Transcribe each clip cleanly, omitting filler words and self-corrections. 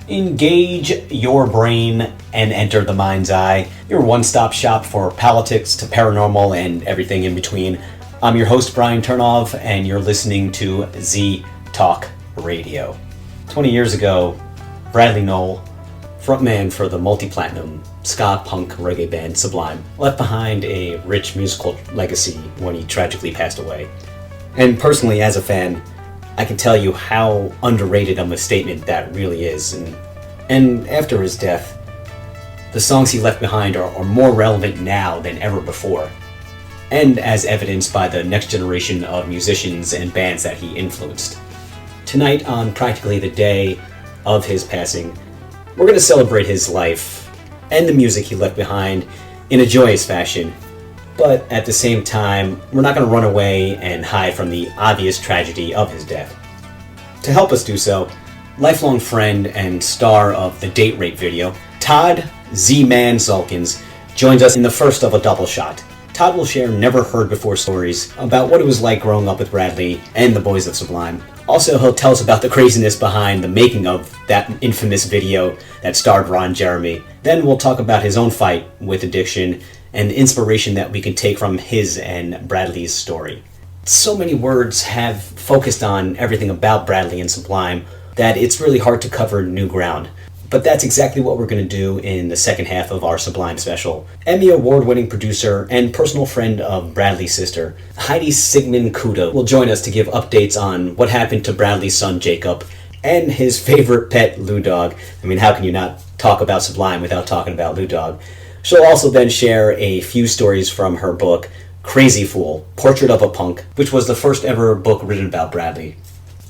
Engage your brain and enter the mind's eye, your one-stop shop for politics to paranormal and everything in between. I'm your host, Brian Turnov, and you're listening to Z Talk Radio. 20 years ago, Bradley Nowell, frontman for the multi-platinum ska punk reggae band Sublime, left behind a rich musical legacy when he tragically passed away. And personally, as a fan, I can tell you how underrated of a statement that really is. And after his death, the songs he left behind are more relevant now than ever before, and as evidenced by the next generation of musicians and bands that he influenced. Tonight, on practically the day of his passing, we're going to celebrate his life and the music he left behind in a joyous fashion. But at the same time, we're not going to run away and hide from the obvious tragedy of his death. To help us do so, lifelong friend and star of the date rape video, Todd ZMAN Zalkins, joins us in the first of a double shot. Todd will share never-heard-before stories about what it was like growing up with Bradley and the boys of Sublime. Also, he'll tell us about the craziness behind the making of that infamous video that starred Ron Jeremy. Then we'll talk about his own fight with addiction and the inspiration that we can take from his and Bradley's story. So many words have focused on everything about Bradley and Sublime that it's really hard to cover new ground. But that's exactly what we're going to do in the second half of our Sublime special. Emmy award-winning producer and personal friend of Bradley's sister, Heidi Sigmund Kuda, will join us to give updates on what happened to Bradley's son Jacob and his favorite pet, L.A.W. I mean, how can you not talk about Sublime without talking about L.A.W.? She'll also then share a few stories from her book, Crazy Fool, Portrait of a Punk, which was the first ever book written about Bradley.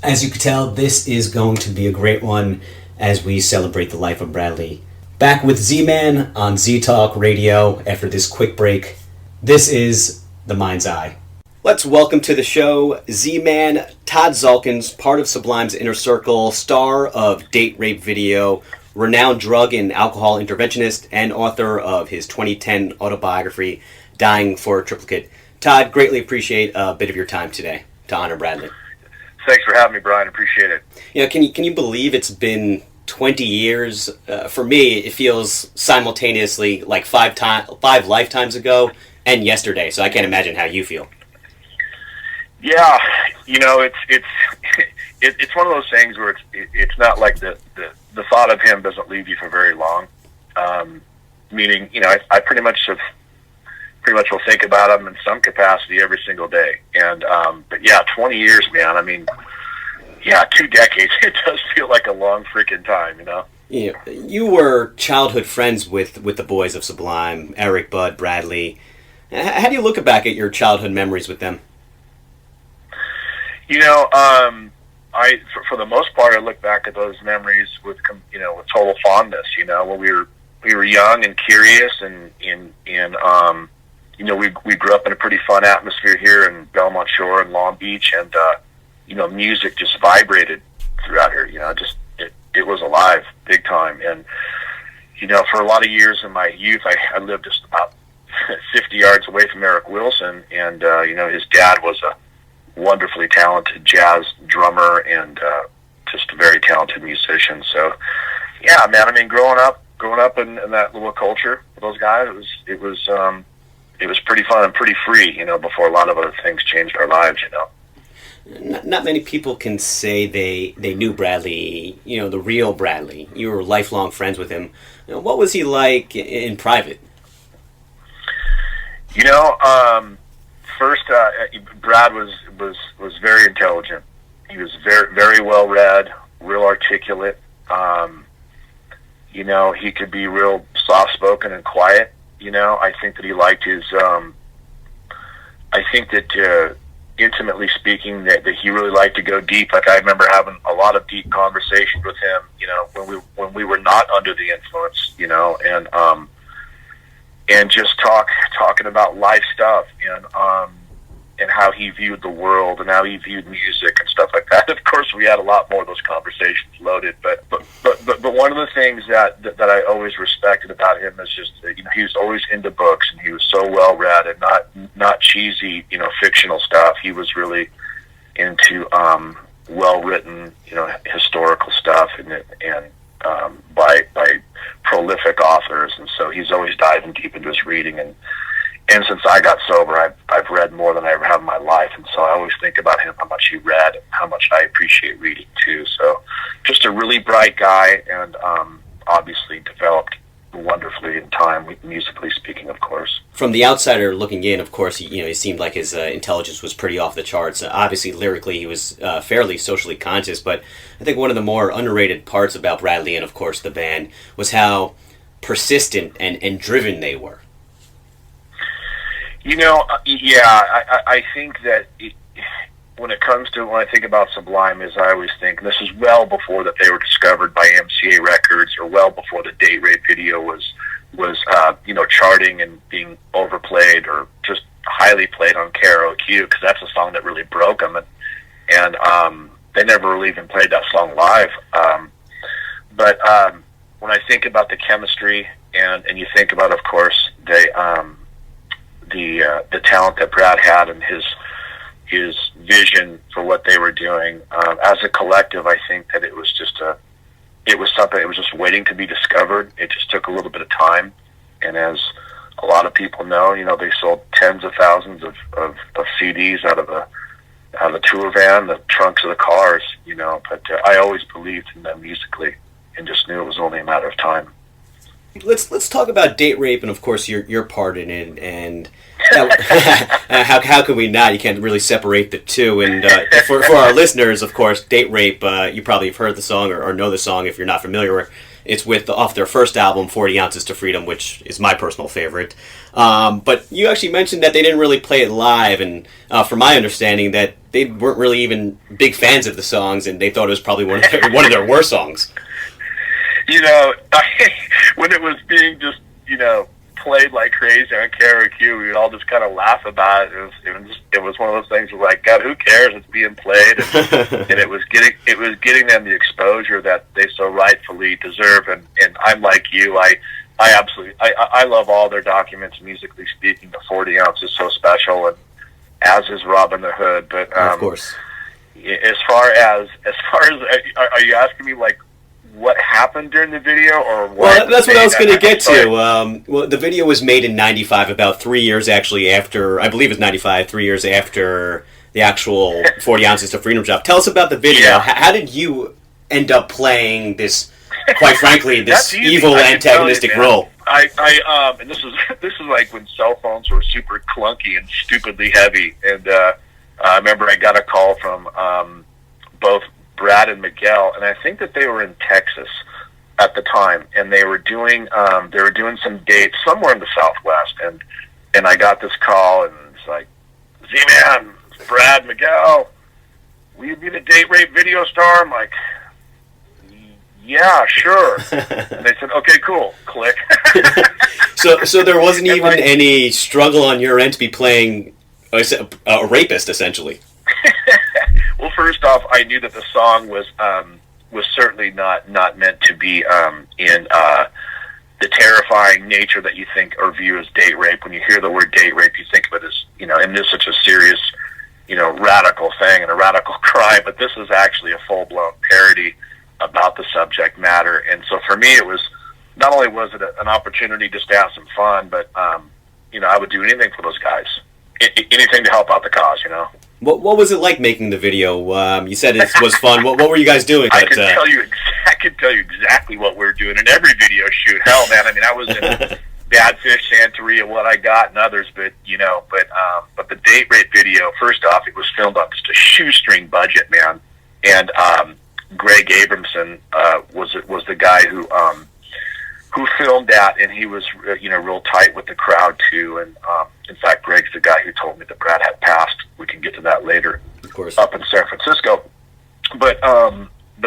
As you can tell, this is going to be a great one as we celebrate the life of Bradley. Back with Z-Man on Z-Talk Radio after this quick break. This is The Mind's Eye. Let's welcome to the show Z-Man Todd Zalkins, part of Sublime's Inner Circle, star of Date Rape Video, renowned drug and alcohol interventionist, and author of his 2010 autobiography, Dying for a Triplicate. Todd, greatly appreciate a bit of your time today to honor Bradley. Thanks for having me, Brian. Appreciate it. You know, can you believe it's been 20 years? For me, it feels simultaneously like five lifetimes ago and yesterday. So I can't imagine how you feel. Yeah, you know, it's one of those things where it's not like the thought of him doesn't leave you for very long. Meaning, you know, I pretty much will think about him in some capacity every single day. And but yeah, 20 years, man. I mean, yeah, 2 decades. It does feel like a long freaking time, you know. Yeah, you were childhood friends with the boys of Sublime, Eric, Bud, Bradley. How do you look back at your childhood memories with them? You know, for the most part, I look back at those memories with total fondness. You know, when we were young and curious, and you know, we grew up in a pretty fun atmosphere here in Belmont Shore and Long Beach, and you know, music just vibrated throughout here. You know, it was alive, big time. And you know, for a lot of years in my youth, I lived just about 50 yards away from Eric Wilson, and you know, his dad was a wonderfully talented jazz drummer and just a very talented musician. So, yeah, man. I mean, growing up in that little culture with those guys, it was pretty fun and pretty free, you know, before a lot of other things changed our lives, you know. Not many people can say they knew Bradley, you know, the real Bradley. You were lifelong friends with him. You know, what was he like in private? You know, first, Brad was very intelligent. He was very, very well read, real articulate. You know, he could be real soft-spoken and quiet. You know, I think that he liked his, I think that intimately speaking, that he really liked to go deep. Like, I remember having a lot of deep conversations with him, you know, when we were not under the influence, you know, and just talking about life stuff, and how he viewed the world and how he viewed music and stuff like that. Of course, we had a lot more of those conversations loaded, but one of the things that I always respected about him is just, you know, he was always into books, and he was so well read, and not cheesy, you know, fictional stuff. He was really into well written, you know, historical stuff, and by prolific authors, and so he's always diving deep into his reading. And since I got sober, I've read more than I ever have in my life, and so I always think about him, how much he read, and how much I appreciate reading too. So, just a really bright guy, and obviously developed wonderfully in time, musically speaking, of course. From the outsider looking in, of course, he seemed like his intelligence was pretty off the charts. Obviously, lyrically, he was fairly socially conscious, but I think one of the more underrated parts about Bradley and, of course, the band was how persistent and driven they were. I think that when I think about Sublime, as I always think, and this is well before that they were discovered by MCA Records, or well before the Date Rape video was charting and being overplayed or just highly played on karaoke, because that's a song that really broke them, and they never really even played that song live. But when I think about the chemistry, and you think about, of course, the talent that Brad had, and his vision for what they were doing, as a collective, I think that it was something that was just waiting to be discovered. It just took a little bit of time, and as a lot of people know, they sold tens of thousands of CDs out of the tour van, the trunks of the cars, but I always believed in them musically, and just knew it was only a matter of time. Let's talk about Date Rape, and of course your part in it, and how can we not? You can't really separate the two. And for our listeners, of course, Date Rape, you probably have heard the song or know the song if you're not familiar. It's off their first album, 40 Ounces to Freedom, which is my personal favorite. But you actually mentioned that they didn't really play it live, and from my understanding, that they weren't really even big fans of the songs, and they thought it was probably one of their worst songs. When it was being just, played like crazy on karaoke, we would all just kind of laugh about it. It was one of those things where, like, God, who cares? It's being played, and it was getting them the exposure that they so rightfully deserve. And I'm like you, I absolutely love all their documents, musically speaking. The 40 Ounce is so special, and as is Robin the Hood. But of course, as far as are you asking me, like, what happened during the video, or what? Well, that's what I was going to get to. Well, the video was made in '95, about 3 years actually after, I believe it's '95, 3 years after the actual 40 Ounces to Freedom drop. Tell us about the video. Yeah. How did you end up playing this, quite frankly, this evil antagonistic role? And this is like when cell phones were super clunky and stupidly heavy, and I remember I got a call from both Brad and Miguel, and I think that they were in Texas at the time, and they were doing some dates somewhere in the Southwest, and I got this call, and it's like, Z-Man, Brad, Miguel, will you be the Date Rape video star? I'm like, yeah, sure. And they said, okay, cool, click. So there wasn't even any struggle on your end to be playing a rapist, essentially. Well, first off, I knew that the song was certainly not meant to be in the terrifying nature that you think or view as date rape. When you hear the word date rape, you think of it as, and this is such a serious, radical thing and a radical crime. But this is actually a full-blown parody about the subject matter. And so for me, it was not only was it an opportunity just to have some fun, but I would do anything for those guys, anything to help out the cause. What was it like making the video? You said it was fun. What were you guys doing? I can tell you exactly what we're doing in every video shoot. Hell, man, I was in Bad Fish, Santeria, What I Got, and others, but the Date Rape video, first off, it was filmed on just a shoestring budget, man. And Greg Abramson was the guy who filmed that, and he was real tight with the crowd too. And in fact, Greg's the guy who told me that Brad had passed. We can get to that later, of course, up in San Francisco. But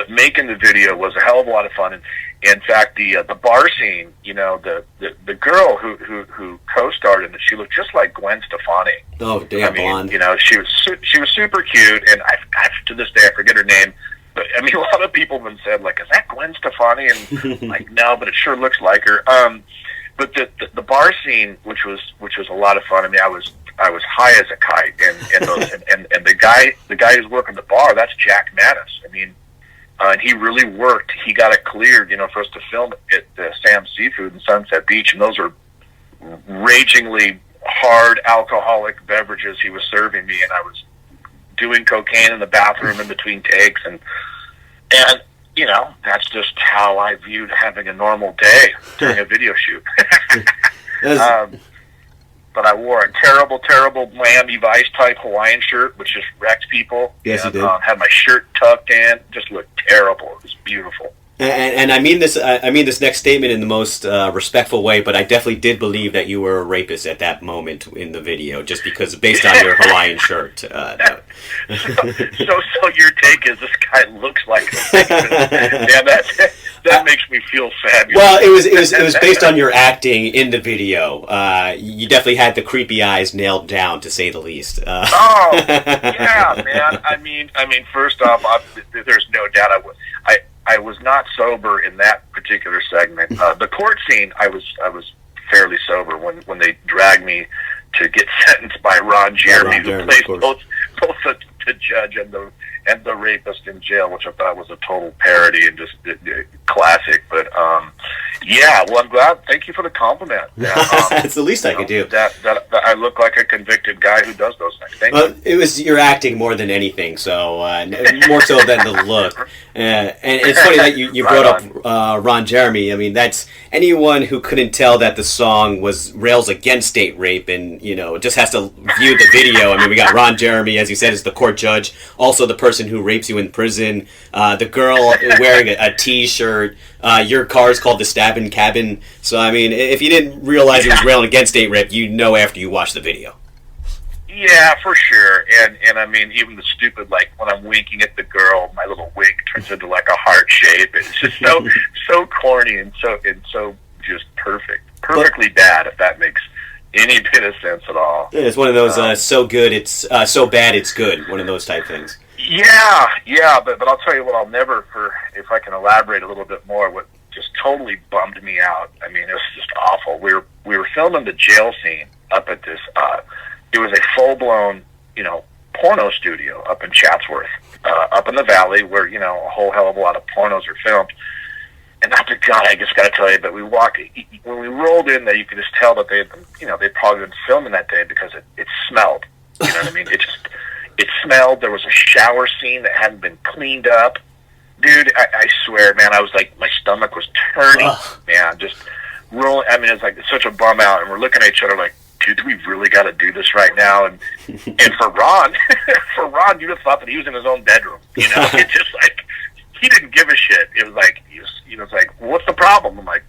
making the video was a hell of a lot of fun. And in fact, the bar scene, the girl who co-starred in it, she looked just like Gwen Stefani. Oh, damn, blonde. She was super cute, and I to this day I forget her name. But a lot of people have said, like, is that Gwen Stefani? And like, no, but it sure looks like her. But the bar scene, which was a lot of fun. I was high as a kite, and the guy who's working the bar, that's Jack Mattis. And he really worked. He got it cleared, for us to film at Sam's Seafood in Sunset Beach, and those were ragingly hard alcoholic beverages he was serving me, and I was doing cocaine in the bathroom in between takes, and that's just how I viewed having a normal day during a video shoot. But I wore a terrible, terrible Miami Vice type Hawaiian shirt, which just wrecked people. Yes, and, you did. Had my shirt tucked in, just looked terrible. It was beautiful. And I mean this. I mean this next statement in the most respectful way, but I definitely did believe that you were a rapist at that moment in the video, just because based on your Hawaiian shirt. So your take is this guy looks like a rapist. Yeah, that makes me feel fabulous. Well, it was based on your acting in the video. You definitely had the creepy eyes nailed down, to say the least. Oh yeah, man. I mean, first off, there's no doubt I was not sober in that particular segment. The court scene, I was fairly sober when they dragged me to get sentenced by Ron Jeremy, who plays both the judge and the rapist in jail, which I thought was a total parody and just classic. But yeah, well, I'm glad. Thank you for the compliment. That's the least I could do. That I look like a convicted guy who does those things. Thank you. It was your acting more than anything, so more so than the look. And it's funny that you brought up Ron Jeremy. I mean, that's anyone who couldn't tell that the song was rails against date rape, and just has to view the video. I mean, we got Ron Jeremy, as you said, as the court judge, also the person who rapes you in prison, the girl wearing a T-shirt. Your car is called the Stabbin' Cabin. So I mean, if you didn't realize it was railing against date rape, you know after you watch the video. Yeah, for sure. And I mean, even the stupid, like, when I'm winking at the girl, my little wink turns into like a heart shape. It's just so corny and so just perfectly bad, if that makes any bit of sense at all. Yeah, it's one of those so good it's so bad it's good, one of those type things. Yeah, but I'll tell you what, I'll never, if I can elaborate a little bit more, what just totally bummed me out. I mean, it was just awful. We were filming the jail scene up at this. It was a full-blown, porno studio up in Chatsworth, up in the valley, where a whole hell of a lot of pornos are filmed. And not to God, I just got to tell you, but when we rolled in there, you could just tell that they'd probably been filming that day because it smelled. You know what I mean? It smelled. There was a shower scene that hadn't been cleaned up. Dude, I swear, man, I was like, my stomach was turning, man, just rolling. I mean, it's like, it's such a bum out, and we're looking at each other like, dude, do we really got to do this right now? And for Ron, you'd have thought that he was in his own bedroom. It just like, he didn't give a shit. It was like, it's like, what's the problem? I'm like,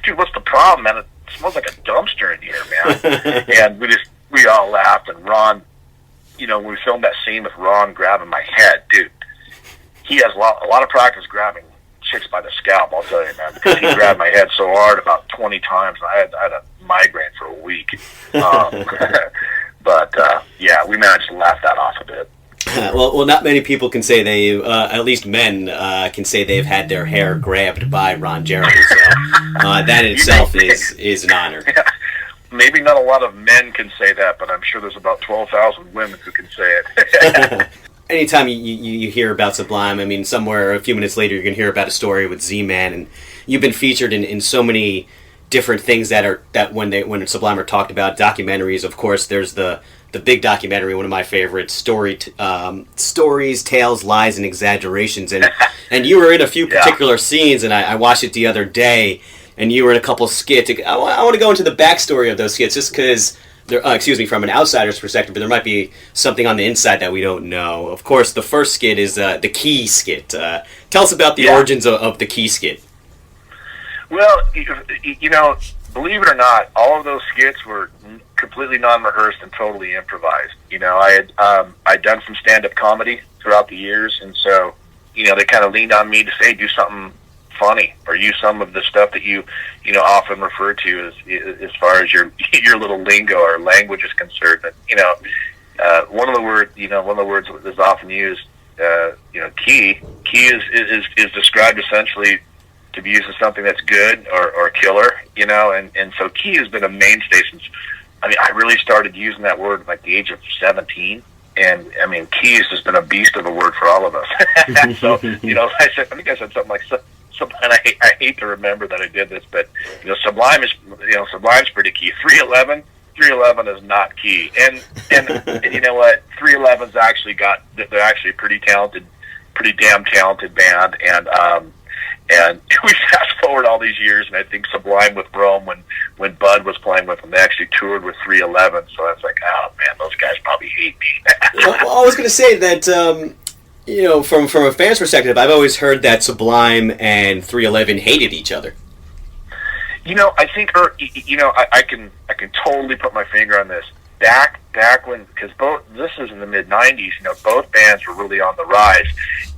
dude, what's the problem, man? It smells like a dumpster in here, man. And we all laughed, and Ron, when we filmed that scene with Ron grabbing my head, dude, he has a lot of practice grabbing chicks by the scalp, I'll tell you, man, because he grabbed my head so hard about 20 times, and I had a migraine for a week. But yeah, we managed to laugh that off a bit. Well, not many people can say they, at least men, can say they've had their hair grabbed by Ron Jeremy. So that in itself is an honor. Yeah. Maybe not a lot of men can say that, but I'm sure there's about 12,000 women who can say it. Anytime you hear about Sublime, I mean, somewhere a few minutes later you're going to hear about a story with Z-Man, and you've been featured in so many different things that when Sublime are talked about, documentaries, of course, there's the big documentary, one of my favorites, Stories, Tales, Lies, and Exaggerations, and you were in a few particular scenes, and I watched it the other day, and you were in a couple skits. I want to go into the backstory of those skits, just because, from an outsider's perspective, but there might be something on the inside that we don't know. Of course, the first skit is the Key Skit. Tell us about the origins of the Key Skit. Well, believe it or not, all of those skits were completely non-rehearsed and totally improvised. I'd done some stand-up comedy throughout the years, and so, they kind of leaned on me to say, do something funny, or use some of the stuff that you often refer to as far as your little lingo or language is concerned. And, one of the words that is often used, key is described essentially to be used as something that's good or killer, and so key has been a mainstay since, I really started using that word at like the age of 17, I mean, Keys has been a beast of a word for all of us. So, I think I said something like, and I hate to remember that I did this, but Sublime's pretty key. 311 is not key, and you know what? 311's they're actually pretty damn talented band, and we fast forward all these years, and I think Sublime with Rome, when Bud was playing with them, they actually toured with 311. So I was like, oh man, those guys probably hate me. Well, I was going to say that. From a fan's perspective, I've always heard that Sublime and 311 hated each other. I think, I can totally put my finger on this. Back when, because this is in the mid '90s, both bands were really on the rise,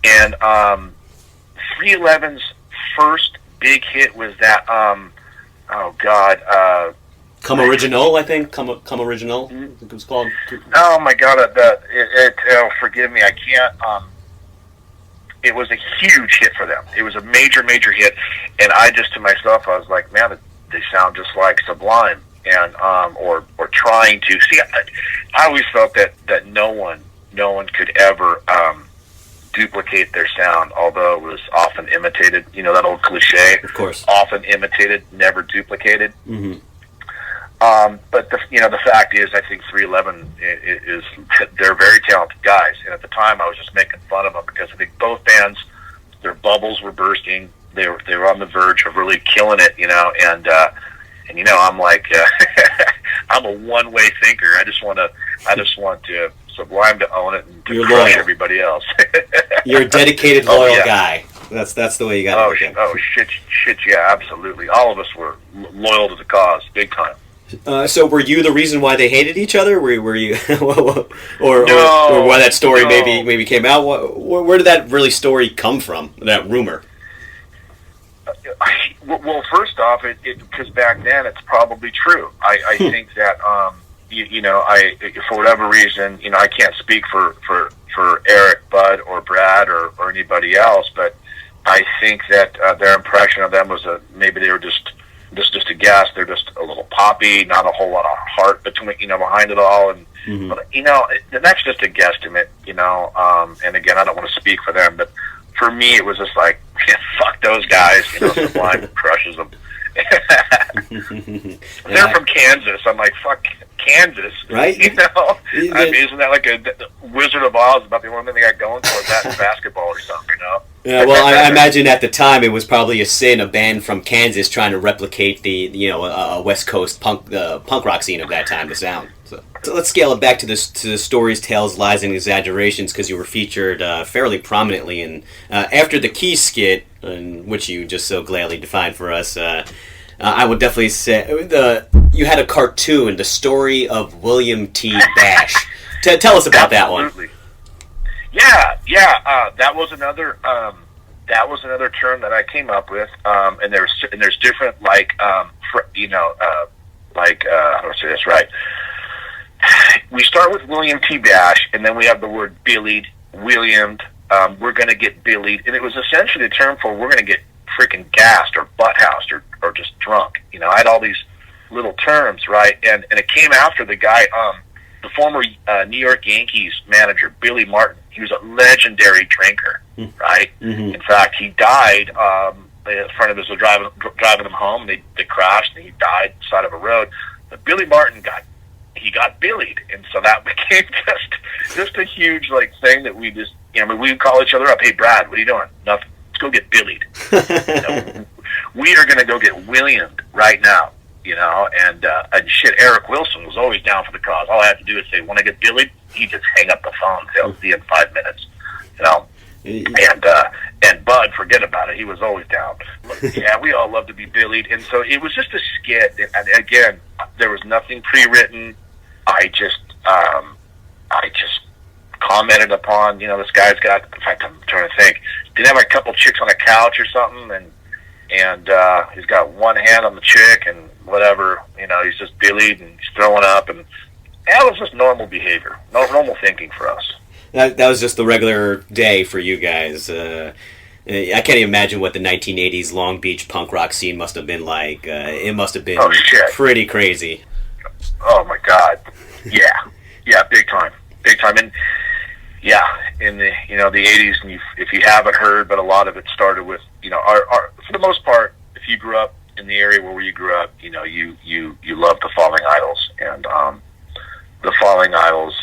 and 311's first big hit was that, Come Original, I think. Come Original, I think it was called. Oh my God! Forgive me, I can't. It was a huge hit for them. It was a major hit, and I just to myself, I was like, man, they sound just like Sublime, and or trying to see. I always felt that no one could ever duplicate their sound, although it was often imitated. That old cliche. Of course. Often imitated, never duplicated. Mm-hmm. But the fact is, I think 311 they're very talented guys, and at the time I was just making fun of them because I think both bands, their bubbles were bursting. They were on the verge of really killing it, and I'm like, I'm a one-way thinker. I just want to Sublime to own it and to crush everybody else. You're a dedicated, loyal guy. That's the way you got it. Oh shit, yeah, absolutely. All of us were loyal to the cause, big time. So were you the reason why they hated each other? Were you, or why that story maybe came out? Where did that really story come from? That rumor? Well, first off, because back then it's probably true. I think that for whatever reason, I can't speak for Eric, Bud, or Brad, or anybody else, but I think that their impression of them was maybe they were just a guess. They're just a little poppy, not a whole lot of heart behind it all, and that's just a guesstimate, and again, I don't want to speak for them, but for me, it was just like, fuck those guys, Sublime crushes them. They're from Kansas. I'm like, fuck Kansas, right? I mean, isn't that like a Wizard of Oz? About the only thing they got going for that in basketball or something, Yeah, well, I imagine at the time it was probably a sin, a band from Kansas trying to replicate the West Coast punk rock scene of that time, the sound. So let's scale it back to the stories, tales, lies, and exaggerations, because you were featured fairly prominently in after the Key Skit, which you just so gladly defined for us. I would definitely say you had a cartoon, the story of William T. Bash. Tell us about that one. Yeah. That was another term that I came up with, and there's different how do I say this right? We start with William T. Bash, and then we have the word billied, Williamed. We're going to get billied, and it was essentially a term for we're going to get freaking gassed or butt-housed or just drunk. I had all these little terms, right? And it came after the guy, the former New York Yankees manager, Billy Martin. He was a legendary drinker, right? Mm-hmm. In fact, he died. A friend of his was driving him home. They crashed, and he died on the side of a road. But Billy Martin got billied, and so that became just a huge thing that we just we would call each other up. Hey, Brad, what are you doing? Nothing. Let's go get billied. We are going to go get Williamed right now. And shit, Eric Wilson was always down for the cause. All I had to do is say, when I get billied, he just hang up the phone, say, I'll see you in 5 minutes. And Bud, forget about it. He was always down. Yeah, we all love to be billied. And so it was just a skit. And again, there was nothing pre-written. I just commented upon, this guy's got, in fact, I'm trying to think, did have a couple chicks on a couch or something, and he's got one hand on the chick and whatever, he's just billied and he's throwing up, and that was just normal behavior, normal thinking for us. That was just the regular day for you guys. I can't even imagine what the 1980s Long Beach punk rock scene must have been like. It must have been pretty crazy. Oh my God. Yeah, big time. big time. And yeah, in the the '80s, and if you haven't heard, but a lot of it started with our for the most part, if you grew up in the area where you grew up, you love the Falling Idols, and the Falling Idols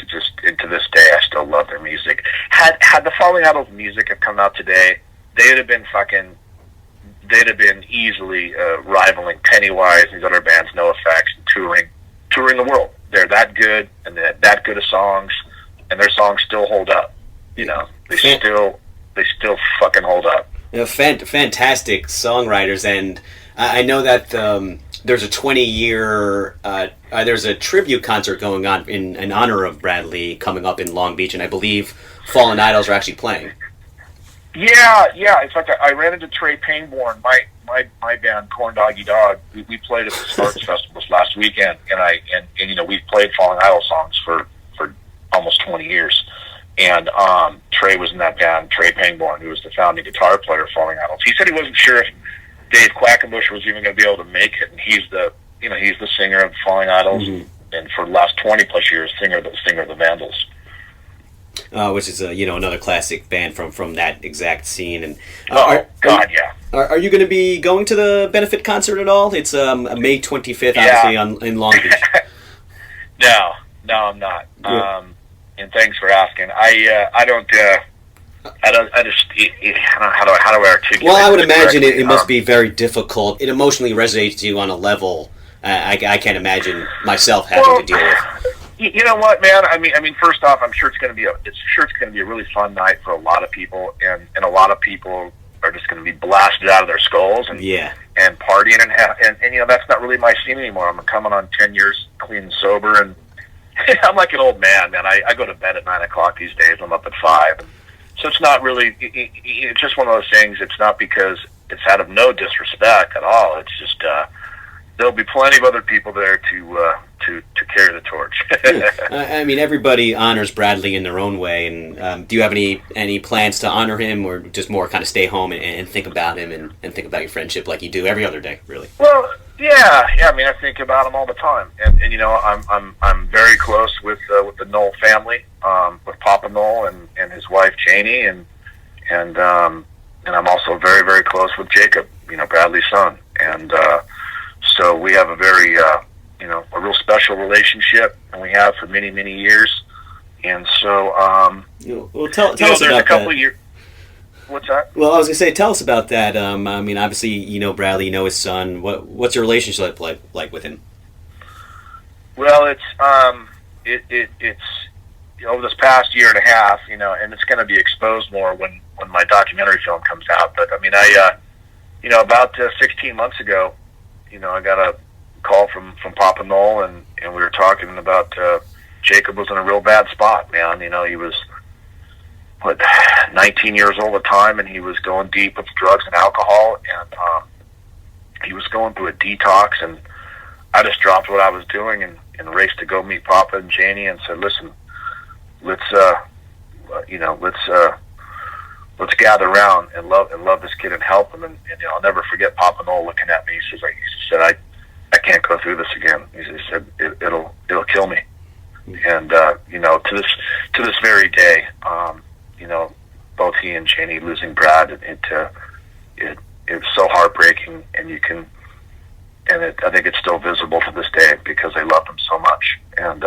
and to this day, I still love their music. Had the Falling Idols music have come out today, they'd have been easily rivaling Pennywise and these other bands, No Effects, and touring the world. They're that good, and they're that good of songs, and their songs still hold up. They still fucking hold up. Fantastic songwriters, and I know that there's a 20-year there's a tribute concert going on in honor of Bradley coming up in Long Beach, and I believe Fallen Idols are actually playing. Yeah. In fact, I ran into Trey Pangborn, my band, Corn Doggy Dog. We played at the Starts Festivals last weekend, and we've played Fallen Idol songs for almost 20 years. And Trey was in that band, Trey Pangborn, who was the founding guitar player of Falling Idols. He said he wasn't sure if Dave Quackenbush was even going to be able to make it, and he's the singer of Falling Idols, and for the last 20 plus years, singer of the Vandals. Which is another classic band from that exact scene. And yeah. Are you going to be going to the benefit concert at all? It's May 25th, obviously, in Long Beach. No, I'm not. Yeah. And thanks for asking. I don't know how do I articulate. Well, I would imagine it must be very difficult. It emotionally resonates to you on a level I can't imagine myself having to deal with. You know what, man? I mean, first off, I'm sure it's going to be a really fun night for a lot of people, and a lot of people are just going to be blasted out of their skulls and partying and that's not really my scene anymore. I'm coming on 10 years clean and sober, and I'm like an old man. I go to bed at 9 o'clock these days. I'm up at 5, so it's not really. It's just one of those things. It's not because it's out of no disrespect at all. It's just there'll be plenty of other people there to carry the torch. I mean, everybody honors Bradley in their own way, and do you have any plans to honor him, or just more kind of stay home and think about him and think about your friendship like you do every other day, really? Well, yeah. I mean, I think about him all the time, and I'm very close with the Nowell family, with Papa Nowell and his wife Janie, and I'm also very, very close with Jacob, Bradley's son, and so we have a very a real special relationship, and we have for many, many years. And so, well, tell us about that. Years. What's that? Well, I was gonna say, tell us about that. I mean, obviously, Bradley, his son. What's your relationship like with him? Well, it's over this past year and a half, and it's going to be exposed more when my documentary film comes out. But I mean, about 16 months ago, I got a call from Papa Nowell, and we were talking about Jacob was in a real bad spot, man. He was 19 years old at the time, and he was going deep with drugs and alcohol, and he was going through a detox. And I just dropped what I was doing and raced to go meet Papa and Janie and said, "Listen, let's gather around and love this kid and help him." And I'll never forget Papa Nowell looking at me. He said, I can't go through this again. He said, it'll kill me. And to this very day, both he and Janie losing Brad, it's so heartbreaking, and I think it's still visible to this day because I loved him so much. And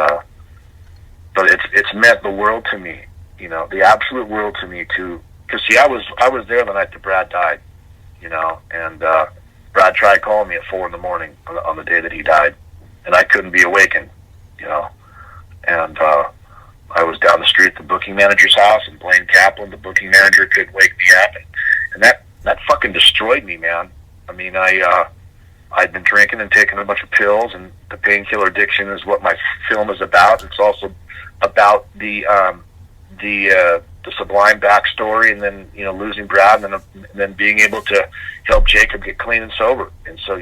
but it's meant the world to me, the absolute world to me too. Because see, I was there the night that Brad died, and Brad tried calling me at 4 a.m. on the day that he died, and I couldn't be awakened, and I was down the street at the booking manager's house, and Blaine Kaplan, the booking manager, couldn't wake me up, and that fucking destroyed me, man. I mean, I'd been drinking and taking a bunch of pills, and the painkiller addiction is what my film is about. It's also about the Sublime backstory, and then losing Brad, and then being able to help Jacob get clean and sober. And so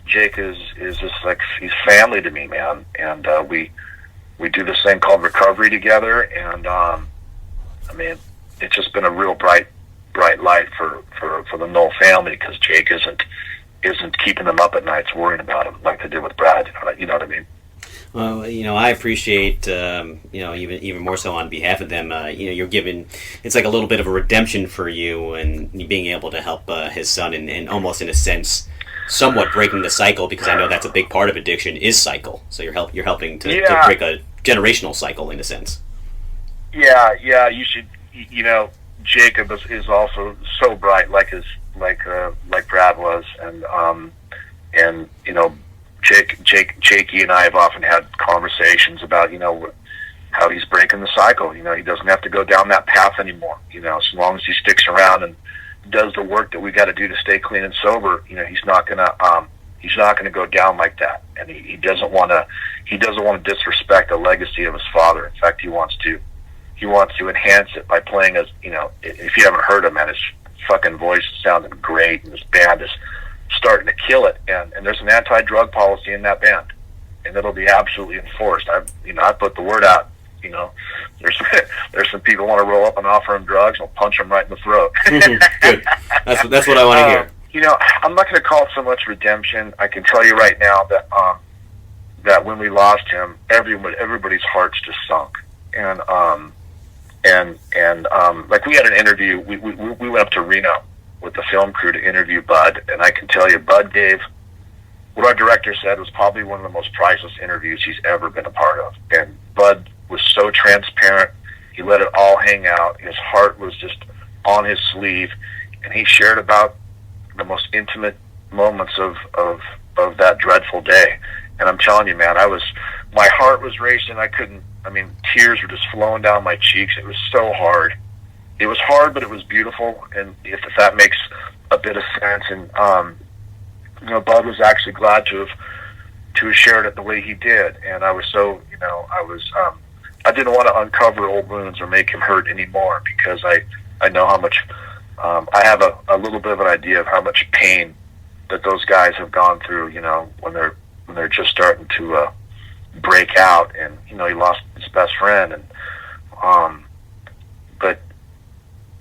Jake is just like he's family to me, man. And we do this thing called recovery together, and I mean, it's just been a real bright light for the Nowell family, because Jake isn't keeping them up at nights worrying about him like they did with Brad. You know what I mean? Well, I appreciate, even more so on behalf of them. You're giving, it's like a little bit of a redemption for you, and being able to help his son, and almost in a sense, somewhat breaking the cycle, because I know that's a big part of addiction is cycle. So you're helping to break a generational cycle in a sense. Yeah. You should, Jacob is also so bright, like Brad was, and Jakey and I have often had conversations about, how he's breaking the cycle. He doesn't have to go down that path anymore. As long as he sticks around and does the work that we got to do to stay clean and sober, he's not gonna go down like that. And he doesn't want to disrespect the legacy of his father. In fact, he wants to enhance it by playing as, if you haven't heard him, man, his fucking voice is sounding great, and his band is starting to kill it, and there's an anti-drug policy in that band, and it'll be absolutely enforced. I put the word out. There's some people want to roll up and offer him drugs, and I'll punch them right in the throat. Good. That's what I want to hear. I'm not going to call it so much redemption. I can tell you right now that when we lost him, everybody's hearts just sunk, and like we had an interview. We went up to Reno with the film crew to interview Bud, and I can tell you, Bud gave what our director said was probably one of the most priceless interviews he's ever been a part of. And Bud was so transparent. He let it all hang out. His heart was just on his sleeve, and he shared about the most intimate moments of that dreadful day. And I'm telling you, man, my heart was racing. Tears were just flowing down my cheeks. It was so hard. It was hard, but it was beautiful, and if that makes a bit of sense. And Bud was actually glad to have shared it the way he did, and I was so I didn't want to uncover old wounds or make him hurt anymore, because I know how much I have a little bit of an idea of how much pain that those guys have gone through. When they're just starting to break out, and he lost his best friend, and but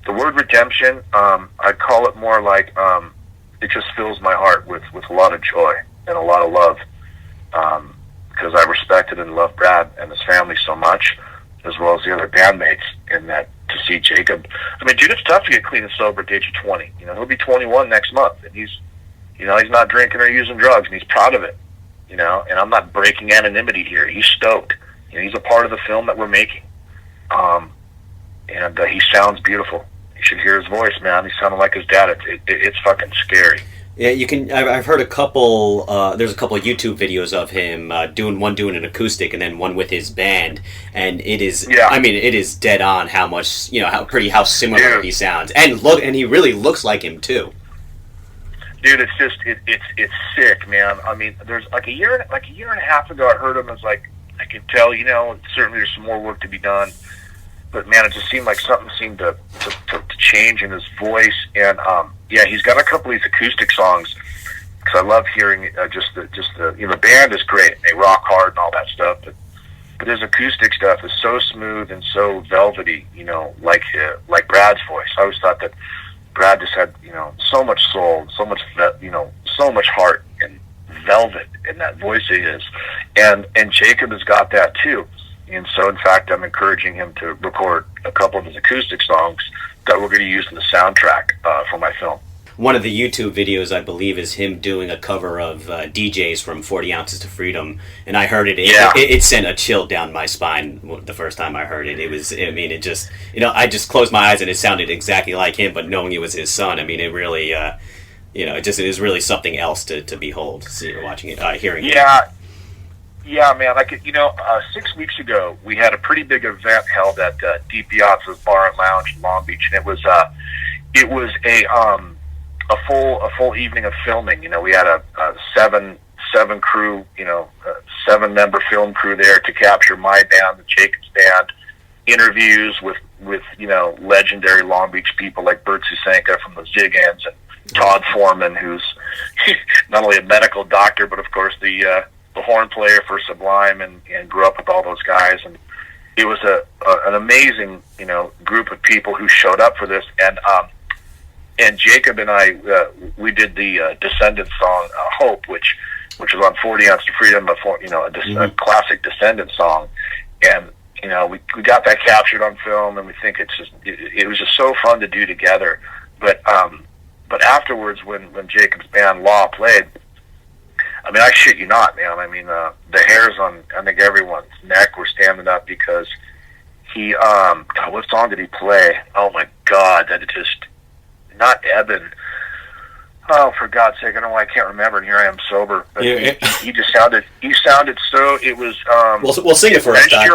the word redemption, I'd call it more like it just fills my heart with a lot of joy and a lot of love, because I respected and loved Brad and his family so much, as well as the other bandmates. And that to see Jacob, dude, it's tough to get clean and sober at the age of 20. He'll be 21 next month, and he's not drinking or using drugs, and he's proud of it. And I'm not breaking anonymity here. He's stoked. He's a part of the film that we're making. And he sounds beautiful. You should hear his voice, man. He sounded like his dad. It's fucking scary. Yeah, you can. I've heard a couple. There's a couple of YouTube videos of him doing an acoustic, and then one with his band, and it is. Yeah. It is dead on how much how similar he sounds, and he really looks like him too. Dude, it's just it's sick, man. There's like a year and a half ago, I heard him as like I could tell. Certainly there's some more work to be done. But man, it just seemed like something seemed to change in his voice, and he's got a couple of these acoustic songs, because I love hearing the band is great, they rock hard and all that stuff, but his acoustic stuff is so smooth and so velvety, like Brad's voice. I always thought that Brad just had so much soul, so much heart and velvet in that voice of his, and Jacob has got that too. And so, in fact, I'm encouraging him to record a couple of his acoustic songs that we're going to use in the soundtrack for my film. One of the YouTube videos, I believe, is him doing a cover of DJs from 40 Ounces to Freedom. And I heard it. It sent a chill down my spine the first time I heard it. It just, I just closed my eyes and it sounded exactly like him, but knowing it was his son, it really, it is really something else to behold, watching it, hearing it. Yeah, man. 6 weeks ago, we had a pretty big event held at Deep Piazza's Bar and Lounge in Long Beach, and it was a full evening of filming. We had a seven crew, 7-member film crew there to capture my band, the Jacobs band, interviews with legendary Long Beach people like Bert Susanka from the Zigans, and Todd Foreman, who's not only a medical doctor, but of course the horn player for Sublime, and grew up with all those guys. And it was an amazing, group of people who showed up for this. And Jacob and I, we did the Descendants song, Hope, which which was on 40 Ounce to Freedom, a classic Descendant song. And, we got that captured on film, and we think it was just so fun to do together. But afterwards, when Jacob's band Law played, I mean, I shit you not, man. I mean, the hairs on, I think, everyone's neck were standing up because he, God, what song did he play? Oh my God, that it just, not Eben. Oh, for God's sake, I don't know why I can't remember, and here I am sober. But he just sounded so, it was, we'll sing it for us, Todd.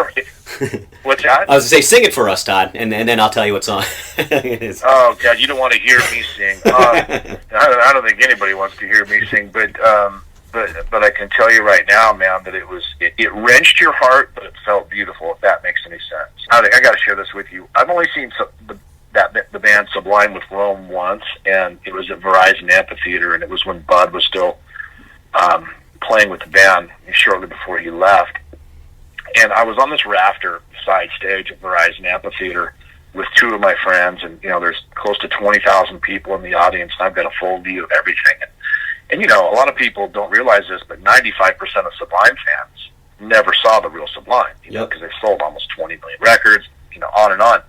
What's that? I was going to say, sing it for us, Todd, and then I'll tell you what song it is. Oh, God, you don't want to hear me sing. I don't think anybody wants to hear me sing, but I can tell you right now, man, that it wrenched your heart, but it felt beautiful, if that makes any sense. I got to share this with you. I've only seen the band Sublime with Rome once, and it was at Verizon Amphitheater, and it was when Bud was still playing with the band shortly before he left. And I was on this rafter side stage at Verizon Amphitheater with two of my friends, and there's close to 20,000 people in the audience, and I've got a full view of everything. And a lot of people don't realize this, but 95% of Sublime fans never saw the real Sublime, because they sold almost 20 million records, on and on.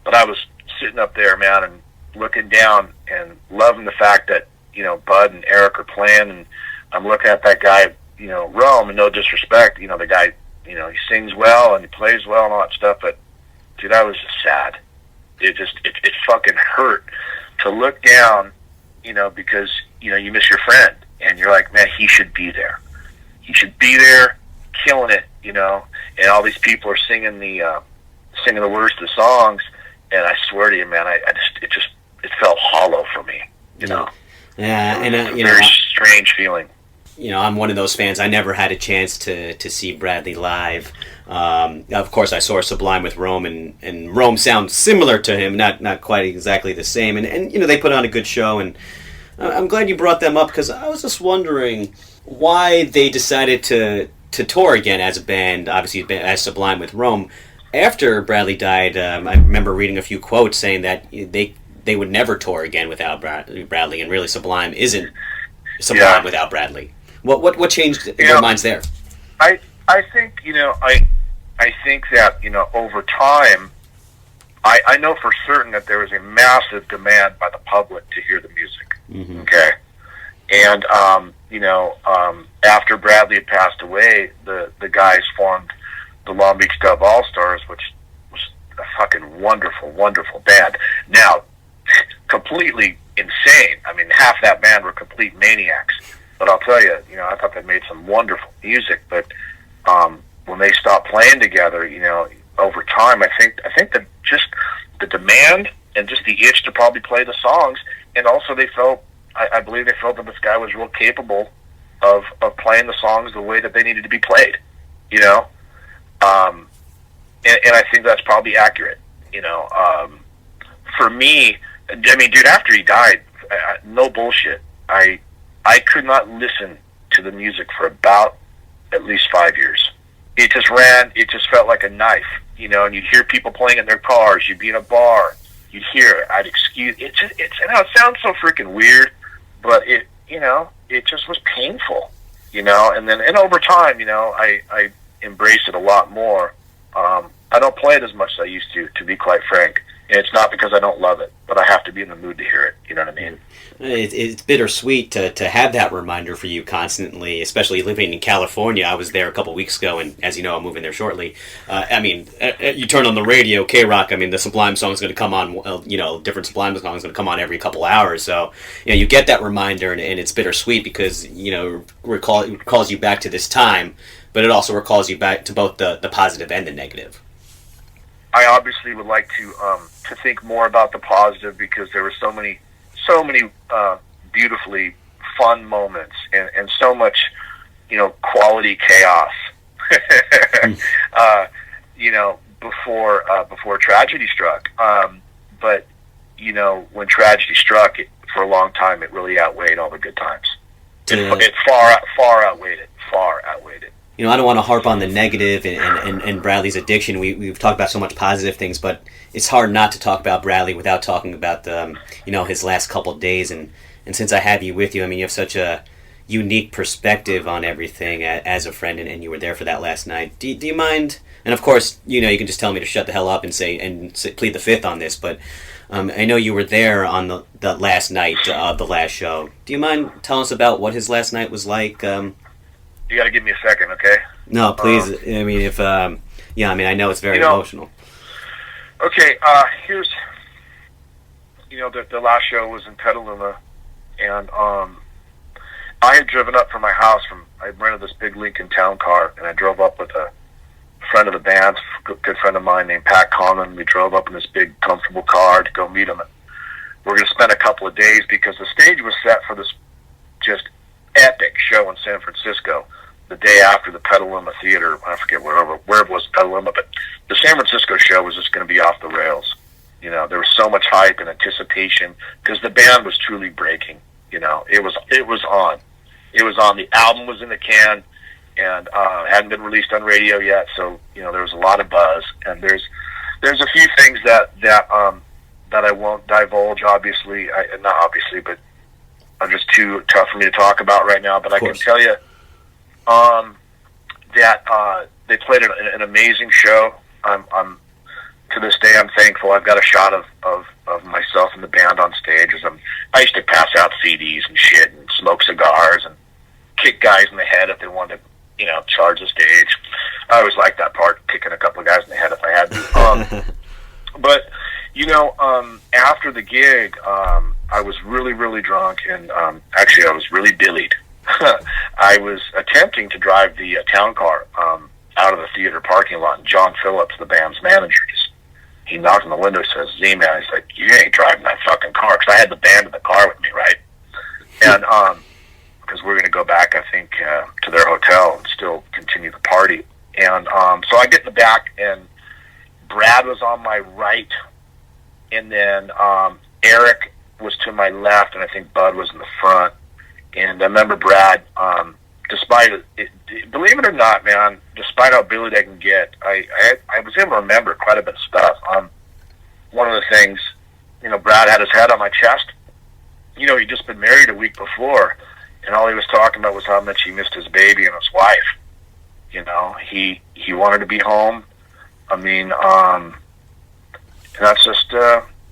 But I was sitting up there, man, and looking down and loving the fact that, Bud and Eric are playing, and I'm looking at that guy, Rome, and no disrespect, the guy, he sings well and he plays well and all that stuff, but, dude, I was just sad. It fucking hurt to look down, because, you miss your friend, and you're like, man, he should be there. He should be there, killing it, and all these people are singing the words to the songs, and I swear to you, man, it felt hollow for me, Yeah, and a very strange feeling. I'm one of those fans. I never had a chance to see Bradley live. Of course, I saw Sublime with Rome, and Rome sounds similar to him, not quite exactly the same. And they put on a good show, and I'm glad you brought them up, because I was just wondering why they decided to tour again as a band, obviously as Sublime with Rome. After Bradley died, I remember reading a few quotes saying that they would never tour again without Bradley, and really Sublime isn't Sublime without Bradley. What changed your minds there? I think I think that over time, I know for certain that there was a massive demand by the public to hear the music. Mm-hmm. Okay, and after Bradley had passed away, the guys formed the Long Beach Dub All Stars, which was a fucking wonderful, wonderful band. Now, completely insane. I mean, half that band were complete maniacs. But I'll tell you, I thought they made some wonderful music. But when they stopped playing together, over time, I think that just the demand and just the itch to probably play the songs, and also they felt, I believe they felt that this guy was real capable of playing the songs the way that they needed to be played, and I think that's probably accurate, for me, I mean, dude, after he died, no bullshit, I could not listen to the music for about at least 5 years. It just felt like a knife, and you'd hear people playing in their cars, you'd be in a bar, you'd hear it, I'd excuse it. It sounds so freaking weird, but it just was painful, and over time, I embraced it a lot more. I don't play it as much as I used to be quite frank. And it's not because I don't love it, but I have to be in the mood to hear it. You know what I mean? It's bittersweet to have that reminder for you constantly, especially living in California. I was there a couple weeks ago, and as you know, I'm moving there shortly. You turn on the radio, K-Rock, the Sublime song is going to come on, different Sublime song is going to come on every couple hours. So, you get that reminder, and it's bittersweet because, it recalls you back to this time, but it also recalls you back to both the positive and the negative. I obviously would like to think more about the positive because there were so many beautifully fun moments and so much, quality chaos, before tragedy struck. But when tragedy struck, for a long time, it really outweighed all the good times. It far outweighed it. I don't want to harp on the negative and Bradley's addiction. We've talked about so much positive things, but it's hard not to talk about Bradley without talking about his last couple of days. And since I have you with you, you have such a unique perspective on everything as a friend, and you were there for that last night. Do you mind? And of course, you can just tell me to shut the hell up and plead the fifth on this, but I know you were there on the last night of the last show. Do you mind telling us about what his last night was like? You got to give me a second, okay? No, please. I mean, if I know it's very emotional. Okay, here's the last show was in Petaluma, and I had driven up from my house I rented this big Lincoln Town car, and I drove up with a friend of the band, a good friend of mine named Pat Conlon. We drove up in this big, comfortable car to go meet him. And we're going to spend a couple of days because the stage was set for this just epic show in San Francisco the day after the Petaluma Theater. I forget where it was, Petaluma, but the San Francisco show was just going to be off the rails. There was so much hype and anticipation because the band was truly breaking. It was on. It was on. The album was in the can, and hadn't been released on radio yet. So there was a lot of buzz, and there's a few things that I won't divulge. Obviously, not obviously, but are just too tough for me to talk about right now. But I can tell you that they played an amazing show. I'm to this day, I'm thankful. I've got a shot of myself and the band on stage. I used to pass out CDs and shit and smoke cigars and kick guys in the head if they wanted to, charge the stage. I always liked that part, kicking a couple of guys in the head if I had to. But, after the gig, I was really, really drunk, and actually I was really dillied. I was attempting to drive the town car out of the theater parking lot, and John Phillips, the band's manager, he knocked on the window and says, Z-Man, he's like, you ain't driving that fucking car, because I had the band in the car with me, right? And because we're going to go back, I think, to their hotel and still continue the party. And so I get in the back, and Brad was on my right, and then Eric was to my left, and I think Bud was in the front. And I remember Brad, despite it, believe it or not, man, despite how billied I can get, I was able to remember quite a bit of stuff. One of the things, Brad had his head on my chest. He'd just been married a week before, and all he was talking about was how much he missed his baby and his wife. He wanted to be home. I mean, and that's just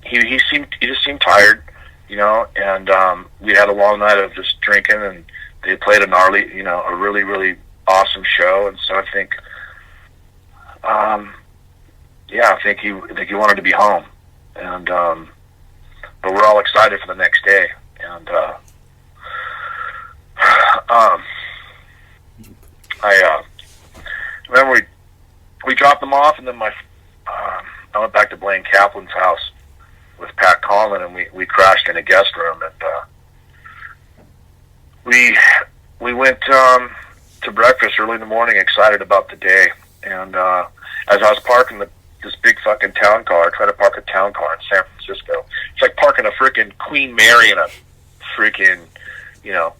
he just seemed tired, and we had a long night of just drinking, and they played a gnarly, a really, really awesome show. And so I think, I think he wanted to be home, and but we're all excited for the next day. And I remember we dropped them off, and then I went back to Blaine Kaplan's house with Pat Conlon, and we crashed in a guest room, and we went to breakfast early in the morning, excited about the day. And as I was parking this big fucking town car, I tried to park a town car in San Francisco. It's like parking a freaking Queen Mary in a freaking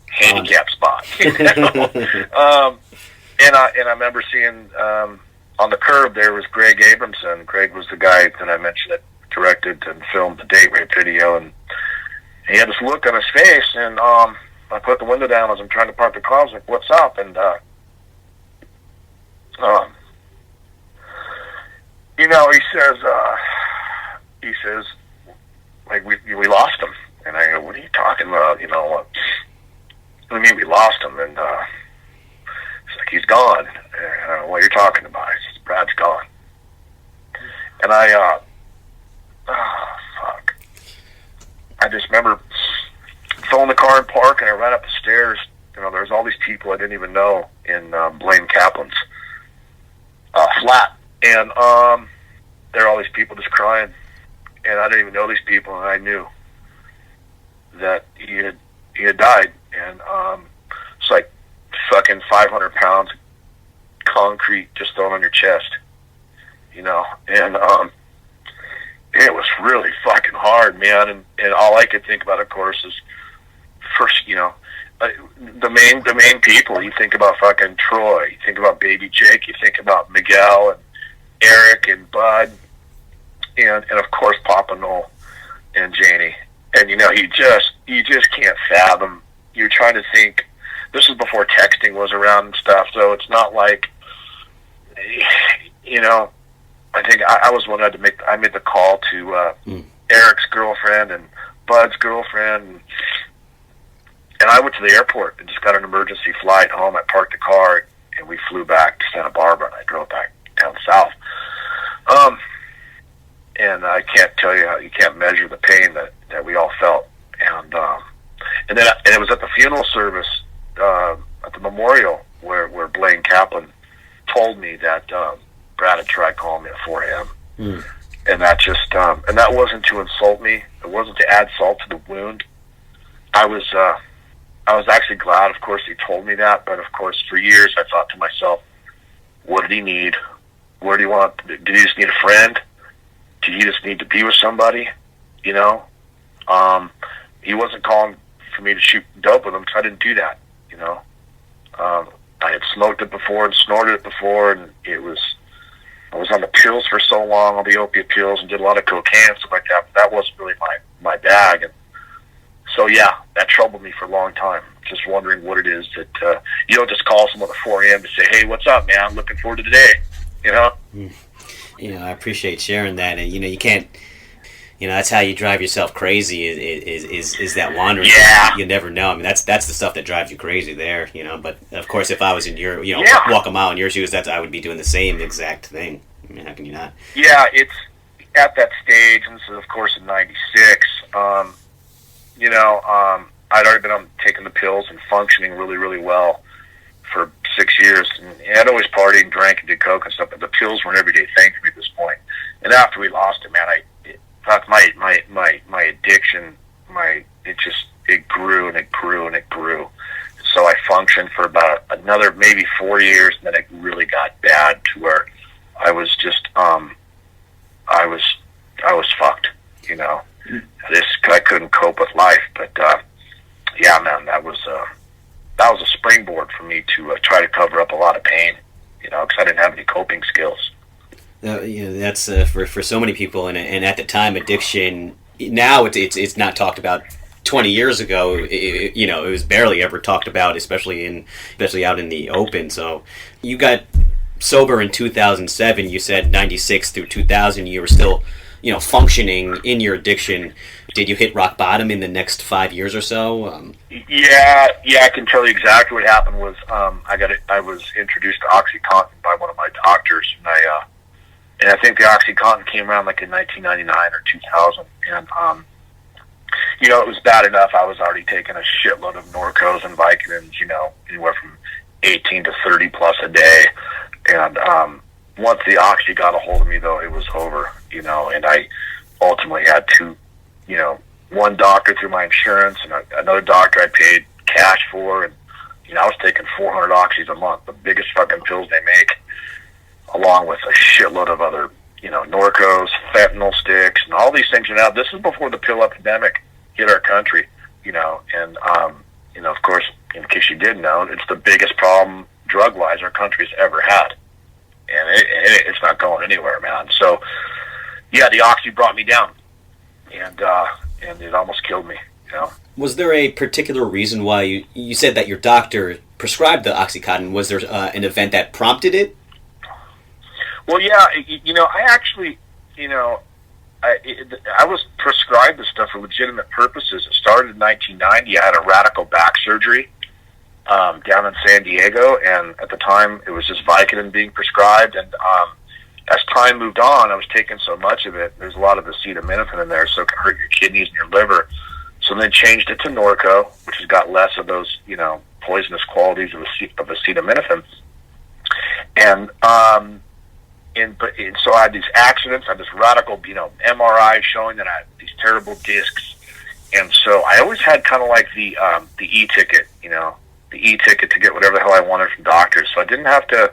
handicap spot. And I remember seeing on the curb there was Greg Abramson. Greg was the guy that I mentioned that directed and filmed the date rape video, and he had this look on his face, and I put the window down as I'm trying to park the car. I was like, "What's up?" And he says, like, we lost him. And I go, "What are you talking about? What do you mean we lost him?" And he's like, "He's gone." And I don't know what you're talking about. He says, "Brad's gone." And I just remember throwing the car in park, and I ran up the stairs. There's all these people I didn't even know in Blaine Kaplan's flat, and there are all these people just crying, and I didn't even know these people, and I knew that he had died. And it's like fucking 500 pounds of concrete just thrown on your chest, and it was really fucking hard, man. And all I could think about, of course, is first, the main people. You think about fucking Troy, you think about Baby Jake, you think about Miguel and Eric and Bud, and of course Papa Noel and Janie. And you just can't fathom. You're trying to think this is before texting was around and stuff, so it's not like, you know, I think I was one that I made the call to Eric's girlfriend and Bud's girlfriend, and I went to the airport and just got an emergency flight home. I parked the car and we flew back to Santa Barbara, and I drove back down south. And I can't tell you how, you can't measure the pain that we all felt. And it was at the funeral service at the memorial where Blaine Kaplan told me that Brad had tried calling me at 4 a.m. And that just and that wasn't to insult me. It wasn't to add salt to the wound. I was actually glad, of course, he told me that. But of course, for years I thought to myself, what did he need? Where do you want? Did he just need a friend? Did he just need to be with somebody? You know, he wasn't calling for me to shoot dope with him, because I didn't do that. You know, I had smoked it before and snorted it before, and I was on the pills for so long, on the opiate pills, and did a lot of cocaine and stuff like that. But that wasn't really my bag. And so, yeah, that troubled me for a long time. Just wondering what it is that you don't just call someone at 4 a.m. to say, "Hey, what's up, man? I'm looking forward to today." You know. You know, I appreciate sharing that, and you can't. That's how you drive yourself crazy. Is that wandering? Yeah. You never know. I mean, that's the stuff that drives you crazy there. But of course, if I was in your, walk a mile in your shoes, I would be doing the same exact thing. I mean, how can you not? Yeah, it's at that stage, and this is of course in '96. I'd already been taking the pills and functioning really, really well for 6 years, and I'd always partied and drank and did coke and stuff, but the pills were an everyday thing for me at this point. And after we lost it, man, my addiction, it grew and it grew and it grew. So I functioned for about another maybe 4 years, and then it really got bad to where I was just I was fucked. I couldn't cope with life. But yeah, man, that was a springboard for me to try to cover up a lot of pain. Because I didn't have any coping skills. That's for so many people, and at the time, addiction. Now it's not talked about. 20 years ago, it was barely ever talked about, especially out in the open. So, you got sober in 2007. You said 96 through 2000. You were still, functioning in your addiction. Did you hit rock bottom in the next 5 years or so? Yeah, I can tell you exactly what happened. Was I was introduced to OxyContin by one of my doctors, and I think the OxyContin came around like in 1999 or 2000, and it was bad enough. I was already taking a shitload of Norcos and Vicodins, anywhere from 18 to 30 plus a day. And once the Oxy got a hold of me, though, it was over, and I ultimately had one doctor through my insurance and another doctor I paid cash for. And, I was taking 400 Oxys a month, the biggest fucking pills they make, along with a shitload of other Norcos, fentanyl sticks, and all these things. Now, this is before the pill epidemic hit our country, and of course, in case you didn't know, it's the biggest problem drug-wise our country's ever had, and it's not going anywhere, man. So, yeah, the Oxy brought me down, and it almost killed me. Was there a particular reason why you said that your doctor prescribed the OxyContin? Was there an event that prompted it? Well, yeah, I actually, I was prescribed this stuff for legitimate purposes. It started in 1990. I had a radical back surgery down in San Diego, and at the time, it was just Vicodin being prescribed. And as time moved on, I was taking so much of it. There's a lot of acetaminophen in there, so it can hurt your kidneys and your liver. So then changed it to Norco, which has got less of those, poisonous qualities of acetaminophen. And so I had these accidents. I had this radical, MRI showing that I had these terrible discs, and so I always had kind of like the e-ticket, the e-ticket to get whatever the hell I wanted from doctors. So I didn't have to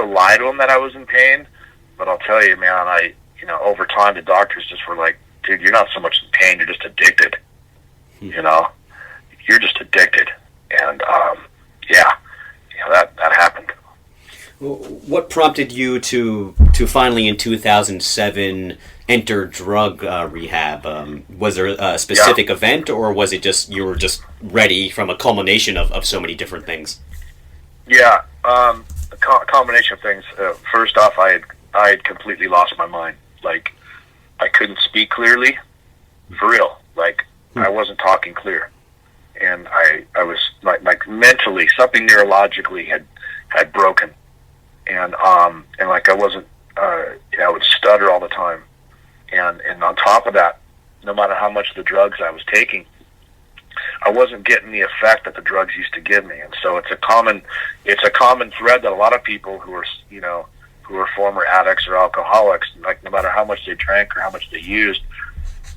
lie to them that I was in pain. But I'll tell you, man, over time the doctors just were like, "Dude, you're not so much in pain. You're just addicted. You're just addicted." And that happened. What prompted you to finally in 2007 enter drug rehab? Was there a specific event, or was it just you were just ready from a culmination of so many different things? Yeah, a combination of things. First off, I had completely lost my mind. Like, I couldn't speak clearly, for real. Like, I wasn't talking clear, and I was like mentally, something neurologically had broken, and like I wasn't, I would stutter all the time, and on top of that, no matter how much of the drugs I was taking, I wasn't getting the effect that the drugs used to give me. And so it's a common thread that a lot of people who are former addicts or alcoholics, like no matter how much they drank or how much they used,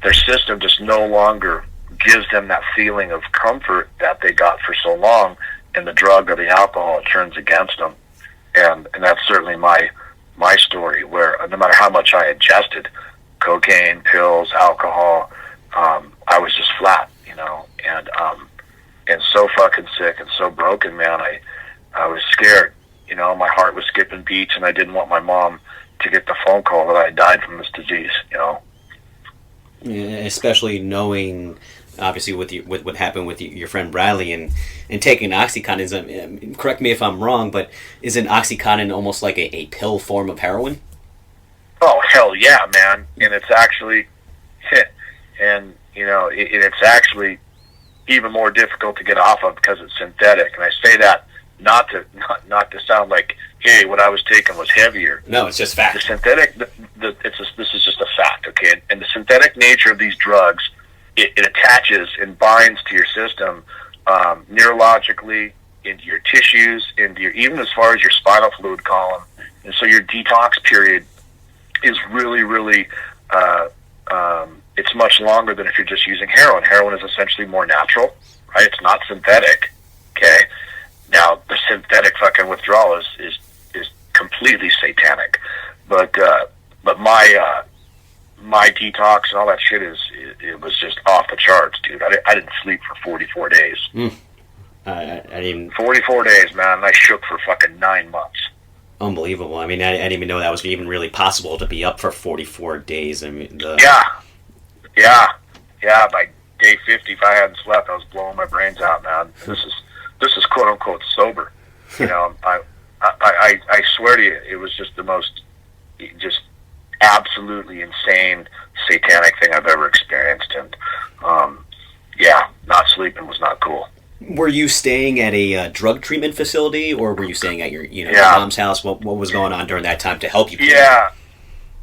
their system just no longer gives them that feeling of comfort that they got for so long, and the drug or the alcohol turns against them. And that's certainly my story, where no matter how much I ingested, cocaine, pills, alcohol, I was just flat, and so fucking sick and so broken, man. I was scared, my heart was skipping beats, and I didn't want my mom to get the phone call that I had died from this disease, Yeah, especially knowing, obviously, with what happened with your friend Bradley and taking OxyContin. Correct me if I'm wrong, but isn't OxyContin almost like a pill form of heroin? Oh, hell yeah, man. And it's actually, it's actually even more difficult to get off of because it's synthetic. And I say that not to sound like, hey, what I was taking was heavier. No, it's just fact. The synthetic, this is just a fact, okay? And the synthetic nature of these drugs, it attaches and binds to your system neurologically, into your tissues, even as far as your spinal fluid column. And so your detox period is really, really, it's much longer than if you're just using heroin. Heroin is essentially more natural, right? It's not synthetic, okay? Now, the synthetic fucking withdrawal is completely satanic. But my detox and all that shit it was just off the charts, dude. I didn't sleep for 44 days. I didn't... 44 days, man, and I shook for fucking 9 months. Unbelievable. I mean, I didn't even know that was even really possible to be up for 44 days. I mean, Yeah. By day 50, if I hadn't slept, I was blowing my brains out, man. This is quote unquote sober. I swear to you, it was just the most, just absolutely insane, satanic thing I've ever experienced. And not sleeping was not cool. Were you staying at a drug treatment facility, or were you staying at your your mom's house? What was going on during that time to help you? Yeah,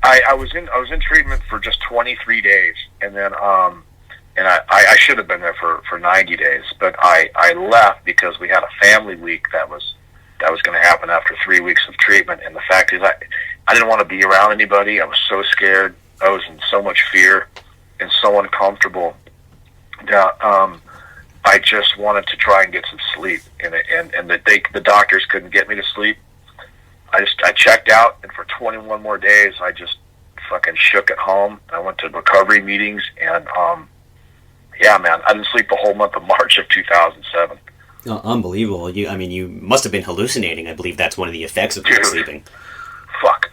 I was in treatment for just 23 days, and then I should have been there for 90 days, but I left because we had a family week that was going to happen after 3 weeks of treatment. And the fact is, I didn't want to be around anybody. I was so scared. I was in so much fear and so uncomfortable that I just wanted to try and get some sleep, and the doctors couldn't get me to sleep. I checked out, and for 21 more days, I just fucking shook at home. I went to recovery meetings, and man, I didn't sleep the whole month of March of 2007. Unbelievable. You must have been hallucinating. I believe that's one of the effects of not sleeping. Fuck.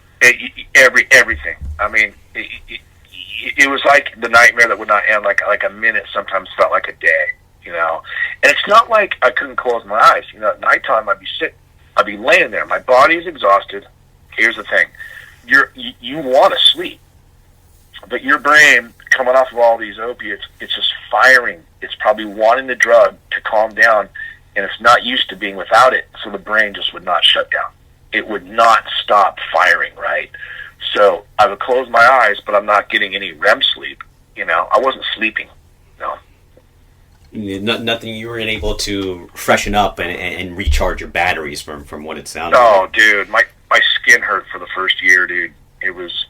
Everything. I mean, it was like the nightmare that would not end. Like a minute sometimes felt like a day. And it's not like I couldn't close my eyes. At nighttime I'd be sick. I'd be laying there. My body is exhausted. Here's the thing: you want to sleep, but your brain, coming off of all these opiates, it's just firing. It's probably wanting the drug to calm down, and it's not used to being without it. So the brain just would not shut down. It would not stop firing, right? So I would close my eyes, but I'm not getting any REM sleep. I wasn't sleeping. No. Nothing. You weren't able to freshen up and recharge your batteries from what it sounded. No, dude, my skin hurt for the first year, dude. It was,